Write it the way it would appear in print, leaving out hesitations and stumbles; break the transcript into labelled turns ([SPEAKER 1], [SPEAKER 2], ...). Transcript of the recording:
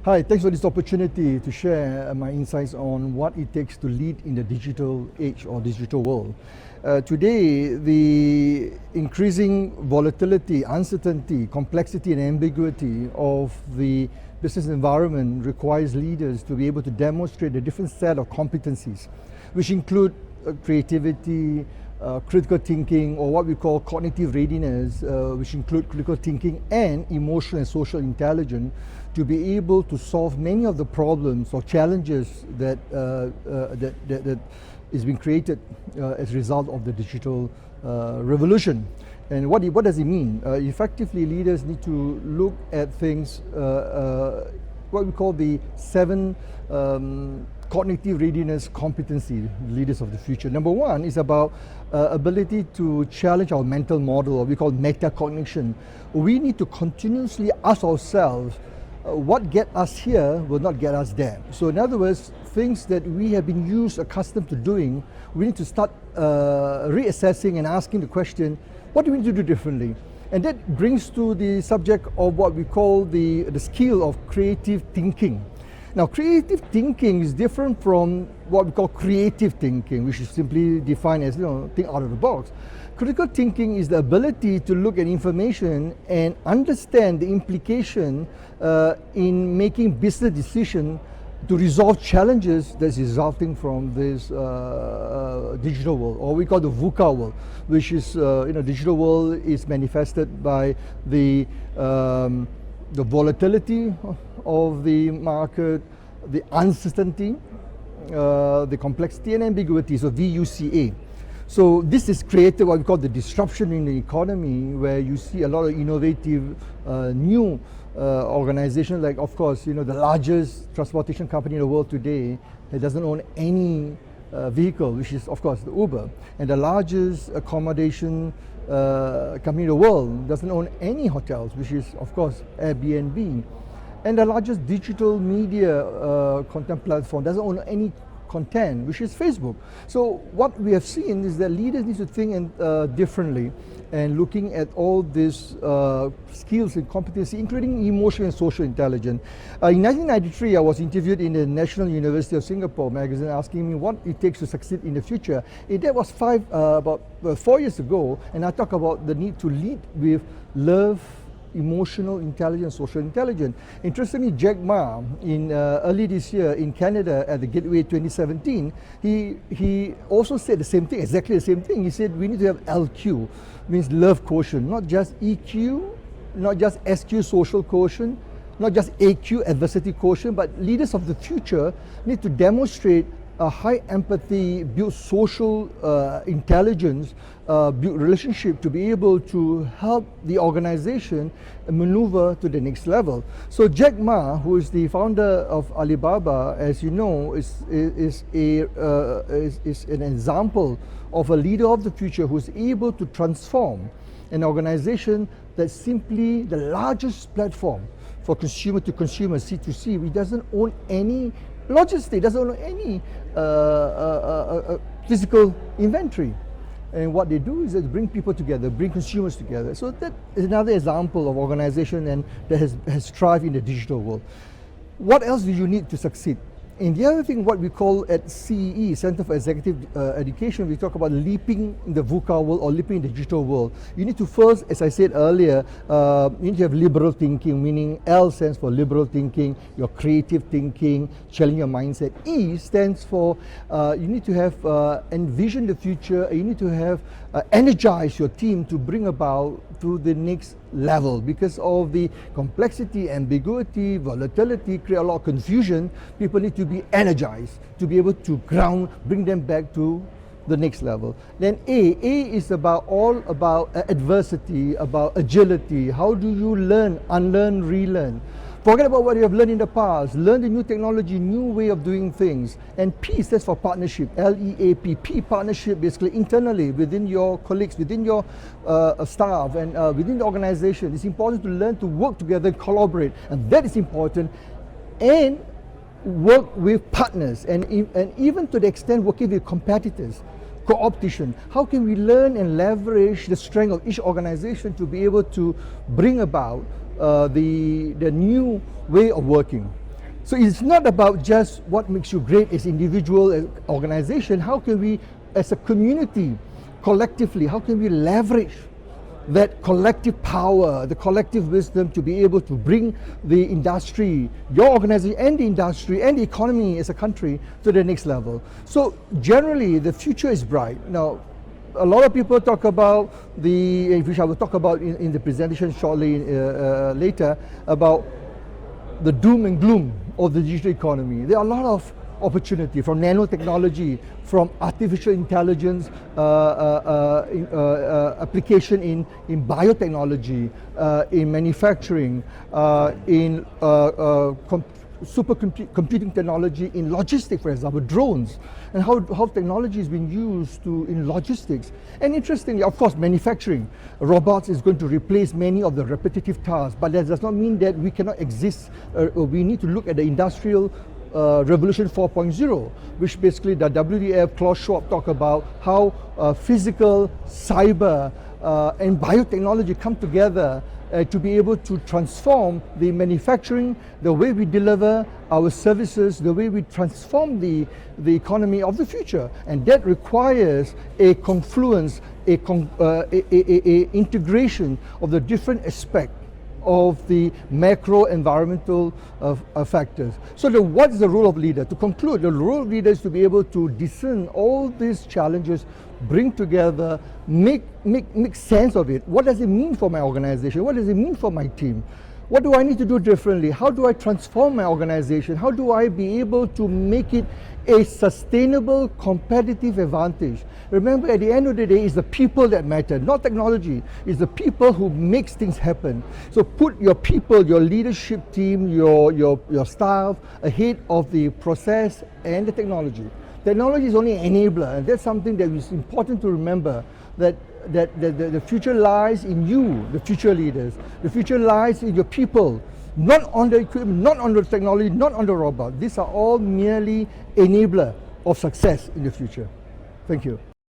[SPEAKER 1] Hi, thanks for this opportunity to share my insights on what it takes to lead in the digital age or digital world. Today, the increasing volatility, uncertainty, complexity and ambiguity of the business environment requires leaders to be able to demonstrate a different set of competencies, which include creativity, critical thinking, or what we call cognitive readiness, which include critical thinking and emotional and social intelligence, to be able to solve many of the problems or challenges that is being created as a result of the digital revolution. And what does it mean? Effectively, leaders need to look at things, what we call the 7 cognitive readiness competency leaders of the future. Number 1 is about ability to challenge our mental model, or we call metacognition. We need to continuously ask ourselves, what get us here will not get us there. So in other words, things that we have been accustomed to doing, we need to start reassessing and asking the question, what do we need to do differently? And that brings to the subject of what we call the skill of creative thinking. Now, creative thinking is different from what we call creative thinking, which is simply defined as, think out of the box. Critical thinking is the ability to look at information and understand the implication in making business decisions to resolve challenges that's resulting from this digital world, or we call the VUCA world, which is, digital world is manifested by the volatility of the market, the uncertainty, the complexity and ambiguity, so VUCA. So this is created what we call the disruption in the economy, where you see a lot of innovative new organizations, like, of course, the largest transportation company in the world today, it doesn't own any vehicle, which is, of course, the Uber. And the largest accommodation company in the world doesn't own any hotels, which is, of course, Airbnb. And the largest digital media content platform doesn't own any content, which is Facebook. So what we have seen is that leaders need to think differently, and looking at all these skills and competency, including emotional and social intelligence. In 1993, I was interviewed in the National University of Singapore magazine, asking me what it takes to succeed in the future. That was about 4 years ago, and I talk about the need to lead with love, emotional intelligence, social intelligence. Interestingly, Jack Ma, in early this year in Canada at the Gateway 2017, he also said the same thing, exactly the same thing. He said we need to have LQ, means love quotient, not just EQ, not just SQ, social quotient, not just AQ, adversity quotient, but leaders of the future need to demonstrate a high empathy, build social intelligence, build relationship to be able to help the organization maneuver to the next level. So Jack Ma, who is the founder of Alibaba, as you know, is an example of a leader of the future who is able to transform an organization that's simply the largest platform for consumer to consumer, C2C. He doesn't own any logistics, doesn't own any physical inventory. And what they do is they bring people together, bring consumers together. So that is another example of organization that has thrived in the digital world. What else do you need to succeed? And the other thing, what we call at CEE, Center for Executive Education, we talk about leaping in the VUCA world or leaping in the digital world. You need to first, as I said earlier, you need to have liberal thinking, meaning L stands for liberal thinking, your creative thinking, challenging your mindset. E stands for you need to have envision the future, you need to have energize your team to bring about to the next level. Because of the complexity, ambiguity, volatility, create a lot of confusion, people need to be energized to be able to bring them back to the next level. Then A is all about adversity, about agility. How do you learn, unlearn, relearn? Forget about what you have learned in the past. Learn the new technology, new way of doing things. And P stands for partnership, L-E-A-P. P, partnership, basically internally within your colleagues, within your staff, and within the organization. It's important to learn to work together, collaborate, and that is important. And work with partners, and even to the extent working with competitors, co-opetition. How can we learn and leverage the strength of each organization to be able to bring about the new way of working? So it's not about just what makes you great as individual, as organization. How can we, as a community, collectively, how can we leverage that collective power, the collective wisdom to be able to bring the industry, your organization and the industry and the economy as a country to the next level. So generally, the future is bright. Now, a lot of people talk about which I will talk about in the presentation shortly later, about the doom and gloom of the digital economy. There are a lot of opportunity from nanotechnology, from artificial intelligence application in biotechnology, in manufacturing, in supercomputing technology in logistics, for example, drones, and how technology is being used in logistics. And interestingly, of course, manufacturing. Robots is going to replace many of the repetitive tasks, but that does not mean that we cannot exist. We need to look at the industrial Revolution 4.0, which basically the WDF, Klaus Schwab talk about how physical, cyber, and biotechnology come together to be able to transform the manufacturing, the way we deliver our services, the way we transform the economy of the future. And that requires a confluence, a integration of the different aspects of the macro environmental factors. So what's the role of leader? To conclude, the role of leader is to be able to discern all these challenges, bring together, make sense of it. What does it mean for my organization? What does it mean for my team? What do I need to do differently? How do I transform my organization? How do I be able to make it a sustainable competitive advantage? Remember, at the end of the day, it's the people that matter, not technology. It's the people who makes things happen. So put your people, your leadership team, your staff ahead of the process and the technology. Technology is only an enabler, and that's something that is important to remember, that the future lies in you, the future leaders. The future lies in your people, not on the equipment, not on the technology, not on the robot. These are all merely enabler of success in the future. Thank you.